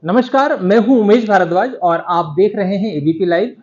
नमस्कार, मैं हूं उमेश भारद्वाज और आप देख रहे हैं एबीपी लाइव।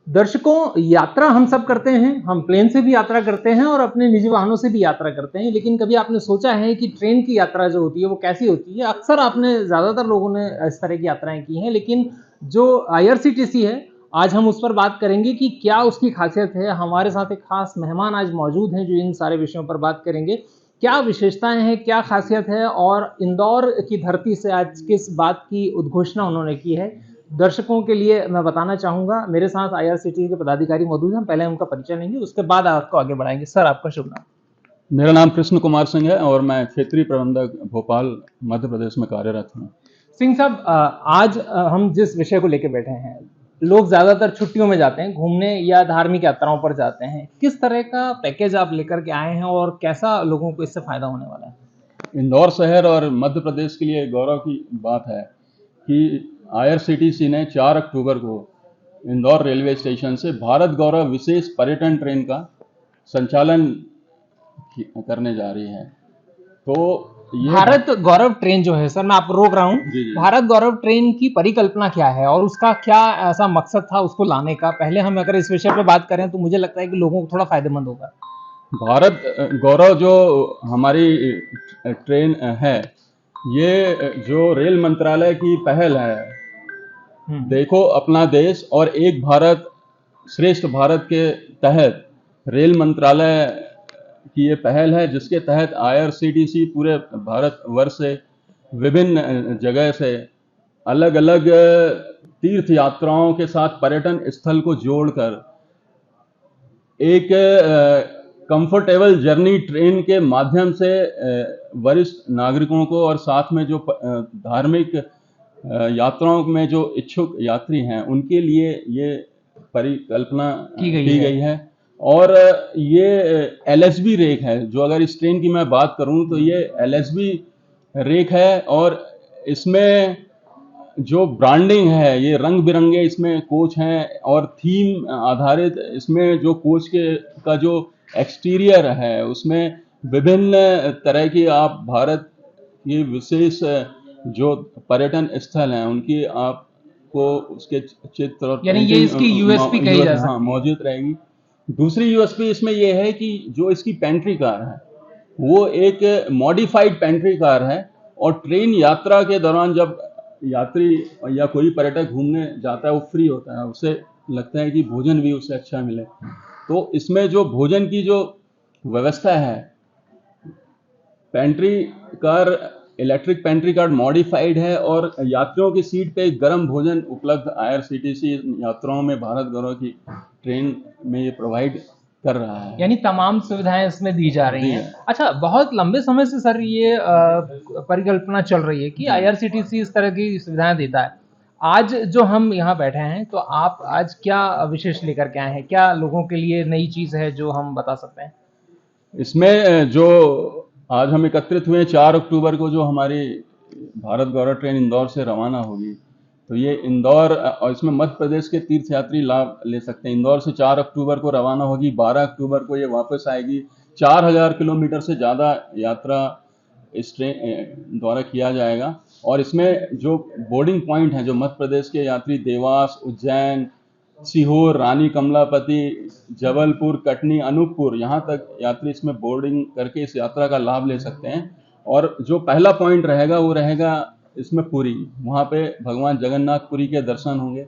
दर्शकों, यात्रा हम सब करते हैं। हम प्लेन से भी यात्रा करते हैं और अपने निजी वाहनों से भी यात्रा करते हैं, लेकिन कभी आपने सोचा है कि ट्रेन की यात्रा जो होती है वो कैसी होती है? अक्सर आपने ज़्यादातर लोगों ने इस तरह की यात्राएं की हैं, लेकिन जो आईआरसीटीसी है, आज हम उस पर बात करेंगे कि क्या उसकी खासियत है। हमारे साथ एक खास मेहमान आज मौजूद हैं जो इन सारे विषयों पर बात करेंगे। क्या विशेषताएं हैं, क्या खासियत है और इंदौर की धरती से आज किस बात की उद्घोषणा उन्होंने की है, दर्शकों के लिए मैं बताना चाहूँगा। मेरे साथ आईआरसीटीसी के पदाधिकारी मौजूद हैं। हम पहले उनका परिचय लेंगे, उसके बाद आपको आगे बढ़ाएंगे। सर, आपका शुभ नाम? मेरा नाम कृष्ण कुमार सिंह है और मैं क्षेत्रीय प्रबंधक भोपाल मध्य प्रदेश में कार्यरत हूँ। सिंह साहब, आज हम जिस विषय को लेकर बैठे हैं, लोग ज़्यादातर छुट्टियों में जाते हैं घूमने या धार्मिक यात्राओं पर जाते हैं। किस तरह का पैकेज आप लेकर के आए हैं और कैसा लोगों को इससे फायदा होने वाला है? इंदौर शहर और मध्य प्रदेश के लिए गौरव की बात है कि आईआरसीटीसी ने 4 अक्टूबर को इंदौर रेलवे स्टेशन से भारत गौरव विशेष पर्यटन ट्रेन का संचालन करने जा रही है। तो ये भारत गौरव ट्रेन जो है, सर मैं आपको रोक रहा हूँ, भारत गौरव ट्रेन की परिकल्पना क्या है और उसका क्या ऐसा मकसद था उसको लाने का? पहले हम अगर इस विषय पर बात करें तो मुझे लगता है कि लोगों को थोड़ा फायदेमंद होगा। भारत गौरव जो हमारी ट्रेन है, ये जो रेल मंत्रालय की पहल है, देखो अपना देश और एक भारत श्रेष्ठ भारत के तहत रेल मंत्रालय की ये पहल है, जिसके तहत आईआरसीटीसी पूरे भारत वर्ष से विभिन्न जगह से अलग अलग तीर्थ यात्राओं के साथ पर्यटन स्थल को जोड़कर एक कंफर्टेबल जर्नी ट्रेन के माध्यम से वरिष्ठ नागरिकों को और साथ में जो धार्मिक यात्राओं में जो इच्छुक यात्री हैं उनके लिए ये परिकल्पना की गई है। और ये एलएसबी रेक है, जो अगर इस ट्रेन की मैं बात करूं तो ये एलएसबी रेक है और इसमें जो ब्रांडिंग है, ये रंग बिरंगे इसमें कोच हैं और थीम आधारित इसमें जो कोच के का जो एक्सटीरियर है उसमें विभिन्न तरह की आप भारत की विशेष जो पर्यटन स्थल हैं उनकी आपको उसके चित्र और यानी ये इसकी यूएसपी कही जा सकती है। मौजूद रहेगी। दूसरी यूएसपी इसमें ये है कि जो इसकी पेंट्री कार है वो एक मॉडिफाइड पेंट्री कार है और ट्रेन यात्रा के दौरान जब यात्री या कोई पर्यटक घूमने जाता है वो फ्री होता है, उसे लगता है कि भोजन भी उसे अच्छा मिले, तो इसमें जो भोजन की जो व्यवस्था है, pantry car electric pantry car modified है और यात्रियों की सीट पे गर्म भोजन उपलब्ध आईआरसीटीसी यात्राओं में भारत गौरव की ट्रेन में ये प्रोवाइड कर रहा है। यानी तमाम सुविधाएं इसमें दी जा रही हैं। अच्छा, बहुत लंबे समय से सर ये परिकल्पना चल रही है कि आईआरसीटीसी इस तरह की सुविधाएं देता है। आज जो हम यहाँ बैठे हैं तो आप आज क्या विशेष लेकर के आए हैं? क्या लोगों के लिए नई चीज है जो हम बता सकते हैं? इसमें जो आज हम एकत्रित हुए 4 अक्टूबर को जो हमारी भारत गौरव ट्रेन इंदौर से रवाना होगी, तो ये इंदौर और इसमें मध्य प्रदेश के तीर्थयात्री लाभ ले सकते हैं। इंदौर से 4 अक्टूबर को रवाना होगी, 12 अक्टूबर को ये वापस आएगी। 4000 किलोमीटर से ज़्यादा यात्रा इस ट्रेन द्वारा किया जाएगा और इसमें जो बोर्डिंग पॉइंट हैं जो मध्य प्रदेश के यात्री देवास, उज्जैन, सीहोर, रानी कमलापति, जबलपुर, कटनी, अनूपपुर, यहाँ तक यात्री इसमें बोर्डिंग करके इस यात्रा का लाभ ले सकते हैं। और जो पहला पॉइंट रहेगा वो रहेगा इसमें पुरी, वहाँ पे भगवान जगन्नाथपुरी के दर्शन होंगे।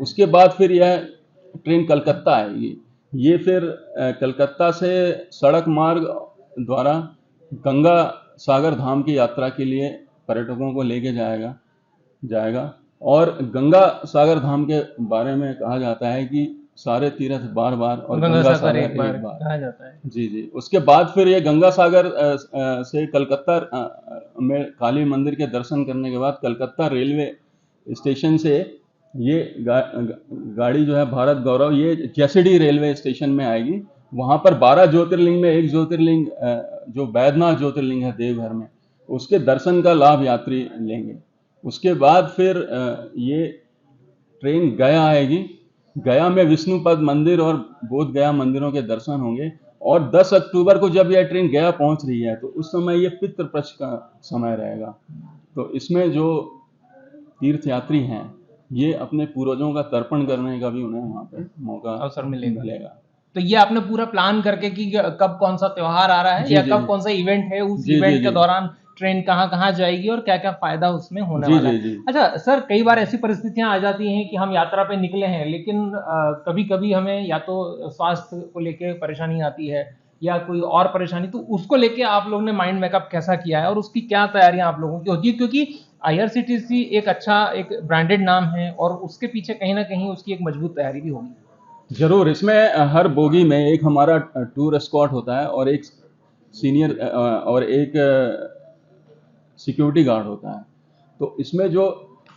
उसके बाद फिर यह ट्रेन कलकत्ता आएगी। ये फिर कलकत्ता से सड़क मार्ग द्वारा गंगा सागर धाम की यात्रा के लिए पर्यटकों को लेके जाएगा। और गंगा सागर धाम के बारे में कहा जाता है कि सारे तीर्थ बार बार और गंगा सागर एक बार कहा जाता है। जी। उसके बाद फिर ये गंगा सागर से कलकत्ता में काली मंदिर के दर्शन करने के बाद कलकत्ता रेलवे स्टेशन से ये गाड़ी जो है भारत गौरव ये जैसडी रेलवे स्टेशन में आएगी। वहाँ पर 12 ज्योतिर्लिंग में एक ज्योतिर्लिंग जो वैद्यनाथ ज्योतिर्लिंग है देवघर में, उसके दर्शन का लाभ यात्री लेंगे। उसके बाद फिर ये ट्रेन गया आएगी। गया में विष्णुपद मंदिर और बोध गया मंदिरों के दर्शन होंगे। और 10 अक्टूबर को जब यह ट्रेन गया पहुंच रही है तो उस समय ये पितृपक्ष का समय रहेगा। तो इसमें जो तीर्थ यात्री हैं, ये अपने पूर्वजों का तर्पण करने का भी उन्हें वहाँ पे मौका अवसर मिलेगा। मिलेगा। तो ये आपने पूरा प्लान करके कि कब कौन सा त्योहार आ रहा है जी, या जी, कब जी। कौन सा इवेंट है, उस जी, जी, इवेंट के जी। दौरान ट्रेन कहाँ कहाँ जाएगी और क्या क्या फायदा उसमें होने जी, वाला जी, है। जी। अच्छा सर, कई बार ऐसी परिस्थितियां आ जाती हैं कि हम यात्रा पे निकले हैं, लेकिन कभी कभी हमें या तो स्वास्थ्य को लेके परेशानी आती है या कोई और परेशानी, तो उसको लेके आप लोगों ने माइंड मेकअप कैसा किया है और उसकी क्या तैयारियां आप लोगों की होती है? क्योंकि आईआरसीटीसी एक अच्छा, एक ब्रांडेड नाम है और उसके पीछे कहीं ना कहीं उसकी एक मजबूत तैयारी भी होगी। जरूर, इसमें हर बोगी में एक हमारा टूर एस्कॉर्ट होता है और एक सीनियर और एक सिक्योरिटी गार्ड होता है। तो इसमें जो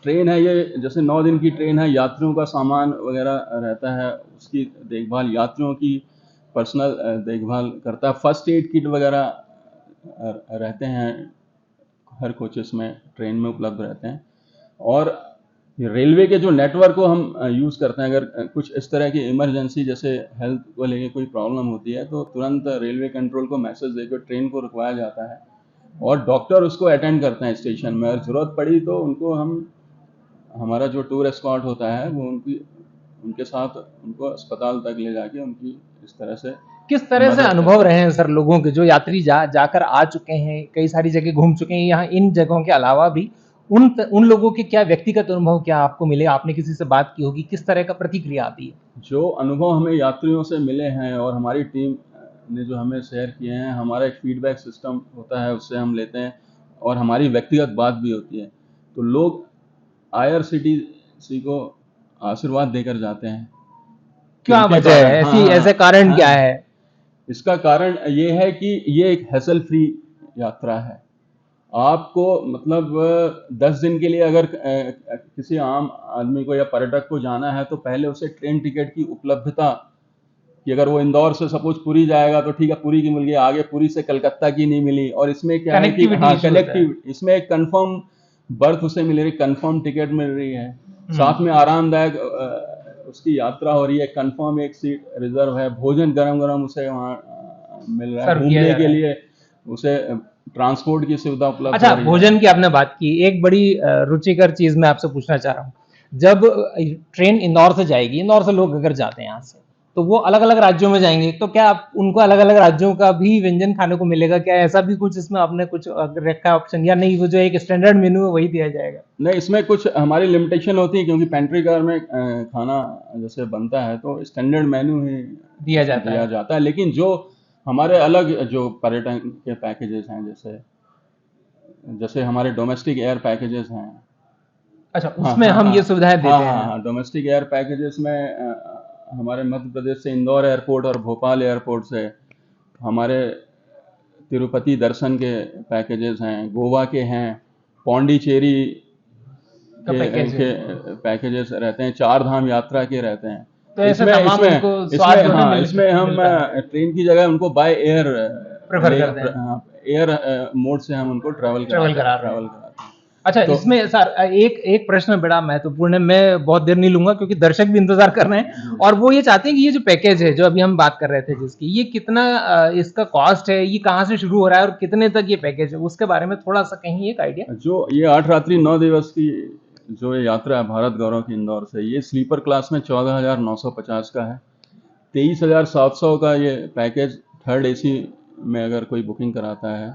ट्रेन है, ये जैसे 9 दिन की ट्रेन है, यात्रियों का सामान वगैरह रहता है, उसकी देखभाल यात्रियों की पर्सनल देखभाल करता है। फर्स्ट एड किट वगैरह रहते हैं, हर कोचेस में ट्रेन में उपलब्ध रहते हैं। और रेलवे के जो नेटवर्क को हम यूज़ करते हैं, अगर कुछ इस तरह की इमरजेंसी जैसे हेल्थ को लेके कोई प्रॉब्लम होती है तो तुरंत रेलवे कंट्रोल को मैसेज देकर ट्रेन को रुकवाया जाता है और डॉक्टर उसको अटेंड करते हैं स्टेशन में। और ज़रूरत पड़ी तो उनको हमारा जो टूर एस्कॉर्ट होता है वो उनके साथ उनको अस्पताल तक ले जाके उनकी इस तरह से किस तरह से मदद अनुभव करते रहे हैं सर लोगों के, जो यात्री जाकर आ चुके हैं, कई सारी जगह घूम चुके हैं, यहाँ इन जगहों के अलावा भी उन लोगों के क्या व्यक्तिगत अनुभव क्या आपको मिले? आपने किसी से बात की होगी, किस तरह का प्रतिक्रिया आती है? जो अनुभव हमें यात्रियों से मिले हैं और हमारी टीम ने जो हमें शेयर किए हैं, हमारा एक फीडबैक सिस्टम होता है, उससे हम लेते हैं और हमारी व्यक्तिगत बात भी होती है। तो लोग आईआरसीटीसी को आशीर्वाद देकर जाते हैं। क्या उनके वजह है कारण, ऐसी, ऐसे कारण क्या है? इसका कारण ये है कि ये एक हैसल फ्री यात्रा है। आपको मतलब 10 दिन के लिए अगर किसी आम आदमी को या पर्यटक को जाना है तो पहले उसे ट्रेन टिकट की उपलब्धता, कि अगर वो इंदौर से सपोज पुरी जाएगा तो ठीक है, पुरी की मिल गई, आगे पुरी से कलकत्ता की नहीं मिली। और इसमें क्या है कि कनेक्टिविटी, इसमें एक कंफर्म बर्थ उसे मिल रही, कंफर्म टिकट मिल रही है, साथ में आरामदायक उसकी यात्रा हो रही है, कंफर्म एक सीट रिजर्व है, भोजन गरम गरम उसे वहाँ मिल रहा है, घूमने के लिए उसे ट्रांसपोर्ट की सुविधा उपलब्ध अच्छा, हो रही है। भोजन की आपने बात की, एक बड़ी रुचिकर चीज मैं आपसे पूछना चाह रहा हूँ। जब ट्रेन इंदौर से जाएगी, इंदौर से लोग अगर जाते हैं यहाँ से, तो वो अलग अलग राज्यों में जाएंगे, तो क्या आप उनको अलग अलग राज्यों का भी व्यंजन खाने को मिलेगा? क्या ऐसा भी कुछ इसमें आपने कुछ रखा ऑप्शन, या नहीं वो जो एक स्टैंडर्ड मेन्यू है वही दिया जाएगा? नहीं, इसमें कुछ हमारी लिमिटेशन होती है, क्योंकि पेंट्री कार में खाना जैसे बनता है तो स्टैंडर्ड मेन्यू ही दिया जाता है। लेकिन जो हमारे अलग जो पर्यटन के पैकेजेस हैं, जैसे हमारे डोमेस्टिक एयर पैकेजेस हैं। अच्छा, उसमें हम ये सुविधाएं देते हैं। हाँ, डोमेस्टिक एयर पैकेजेस में हमारे मध्य प्रदेश से इंदौर एयरपोर्ट और भोपाल एयरपोर्ट से हमारे तिरुपति दर्शन के पैकेजेस हैं, गोवा के हैं, पौंडीचेरी के पैकेजेस रहते हैं, 4 धाम यात्रा के रहते हैं। तो इसमें हम ट्रेन की जगह उनको बाय एयर प्रेफर करते हैं, एयर मोड से हम उनको ट्रैवल कराते हैं। अच्छा, तो इसमें सर एक प्रश्न बड़ा महत्वपूर्ण है, मैं बहुत देर नहीं लूंगा क्योंकि दर्शक भी इंतजार कर रहे हैं और वो ये चाहते हैं कि ये जो पैकेज है जो अभी हम बात कर रहे थे जिसकी, ये कितना इसका कॉस्ट है, ये कहाँ से शुरू हो रहा है और कितने तक ये पैकेज है, उसके बारे में थोड़ा सा कहीं एक आइडिया। जो ये 8 रात्रि 9 दिवस की जो ये यात्रा है भारत गौरव की इंदौर से, ये स्लीपर क्लास में 14,950 का है। 23,700 का ये पैकेज थर्ड एसी में अगर कोई बुकिंग कराता है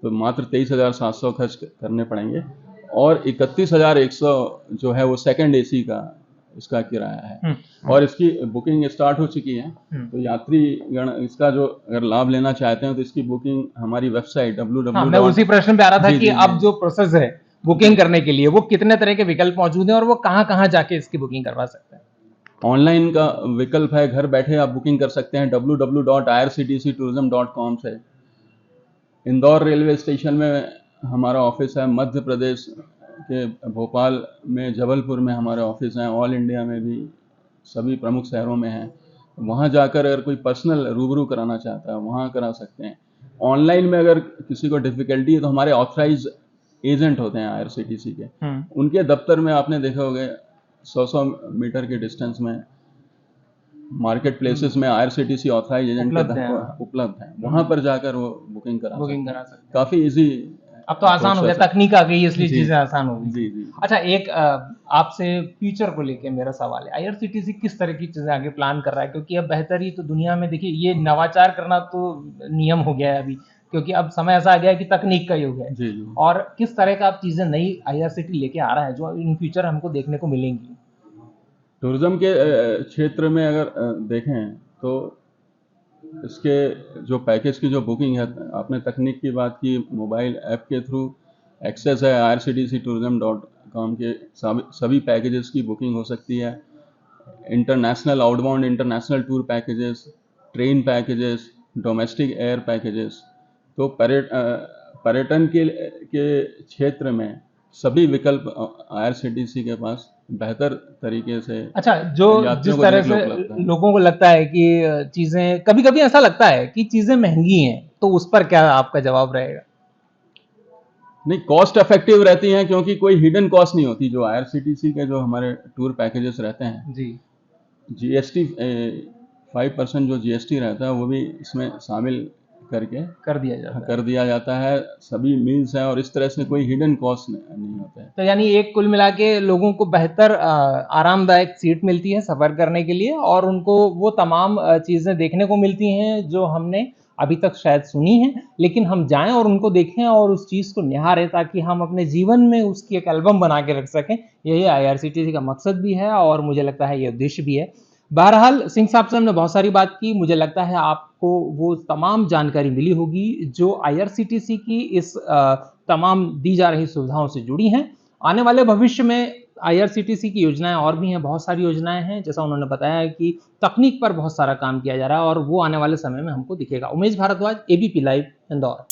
तो मात्र 23,700 खर्च करने पड़ेंगे। और 31,100 जो है वो सेकंड एसी का इसका किराया है। और इसकी बुकिंग स्टार्ट हो चुकी है। तो यात्री गण इसका जो अगर लाभ लेना चाहते हैं तो इसकी बुकिंग हमारी वेबसाइट www। मैं उसी प्रश्न पे आ रहा था कि अब जो प्रोसेस है बुकिंग करने के लिए, वो कितने तरह के विकल्प मौजूद हैं और वो कहाँ कहाँ जाके इसकी बुकिंग करवा सकते हैं? ऑनलाइन का विकल्प है, घर बैठे आप बुकिंग कर सकते हैं www.irctctourism.com से। इंदौर रेलवे स्टेशन में हमारा ऑफिस है, मध्य प्रदेश के भोपाल में, जबलपुर में हमारे ऑफिस हैं, ऑल इंडिया में भी सभी प्रमुख शहरों में हैं। वहाँ जाकर अगर कोई पर्सनल रूबरू कराना चाहता है वहाँ करा सकते हैं। ऑनलाइन में अगर किसी को डिफिकल्टी है तो हमारे ऑथराइज एजेंट होते हैं आईआरसीटीसी के, उनके दफ्तर में आपने देखा होगा 100 मीटर के डिस्टेंस में मार्केट प्लेसेस में आईआरसीटीसी ऑथराइज एजेंट उपलब्ध हैं। वहाँ पर जाकर वो बुकिंग करा सकते हैं। काफ़ी इजी अब तो आसान हो गया, तकनीक आ गई इसलिए जी। चीजें आसान हो गई। जी जी। अच्छा, एक आपसे फ्यूचर को लेके मेरा सवाल है, आईआरसीटीसी किस तरह की चीजें आगे प्लान कर रहा है? क्योंकि अब बेहतरी तो दुनिया में, देखिए ये नवाचार करना तो नियम हो गया है अभी, क्योंकि अब समय ऐसा आ गया है कि तकनीक का युग है। जी जी। और किस तरह का आप चीजें नई आईआरसीटी लेके आ रहा है जो इन फ्यूचर हमको देखने को मिलेंगी? टूरिज्म के क्षेत्र में अगर देखें तो इसके जो पैकेज की जो बुकिंग है, आपने तकनीक की बात की, मोबाइल ऐप के थ्रू एक्सेस है, irctctourism.com के सभी पैकेजेस की बुकिंग हो सकती है। International outbound international tour packages, train packages, domestic air packages, तो पर्यटन के क्षेत्र में सभी विकल्प आईआरसीटीसी के पास बेहतर तरीके से अच्छा, जो जिस तरह से लोगों को लगता है कि चीजें, कभी कभी ऐसा लगता है कि चीजें महंगी हैं, तो उस पर क्या आपका जवाब रहेगा? नहीं, कॉस्ट इफेक्टिव रहती हैं, क्योंकि कोई हिडन कॉस्ट नहीं होती। जो आईआरसीटीसी के जो हमारे टूर पैकेजेस रहते हैं जी, जीएसटी 5% जो जीएसटी रहता है वो भी इसमें शामिल करके कर दिया जाता है। सभी मील्स हैं और इस तरह से कोई हिडन कॉस्ट नहीं होता है। तो यानी एक कुल मिला के लोगों को बेहतर आरामदायक सीट मिलती है सफर करने के लिए, और उनको वो तमाम चीजें देखने को मिलती हैं जो हमने अभी तक शायद सुनी है, लेकिन हम जाएं और उनको देखें और उस चीज को निहारें, ताकि हम अपने जीवन में उसकी एक एल्बम बना के रख सकें। यही आईआरसीटीसी का मकसद भी है और मुझे लगता है ये उद्देश्य भी है। बहरहाल सिंह साहब से हमने बहुत सारी बात की, मुझे लगता है आपको वो तमाम जानकारी मिली होगी जो आईआरसीटीसी की इस तमाम दी जा रही सुविधाओं से जुड़ी हैं। आने वाले भविष्य में आईआरसीटीसी की योजनाएं और भी हैं, बहुत सारी योजनाएं हैं, जैसा उन्होंने बताया कि तकनीक पर बहुत सारा काम किया जा रहा है और वो आने वाले समय में हमको दिखेगा। Umesh Bhardwaj, ABP live, Indore.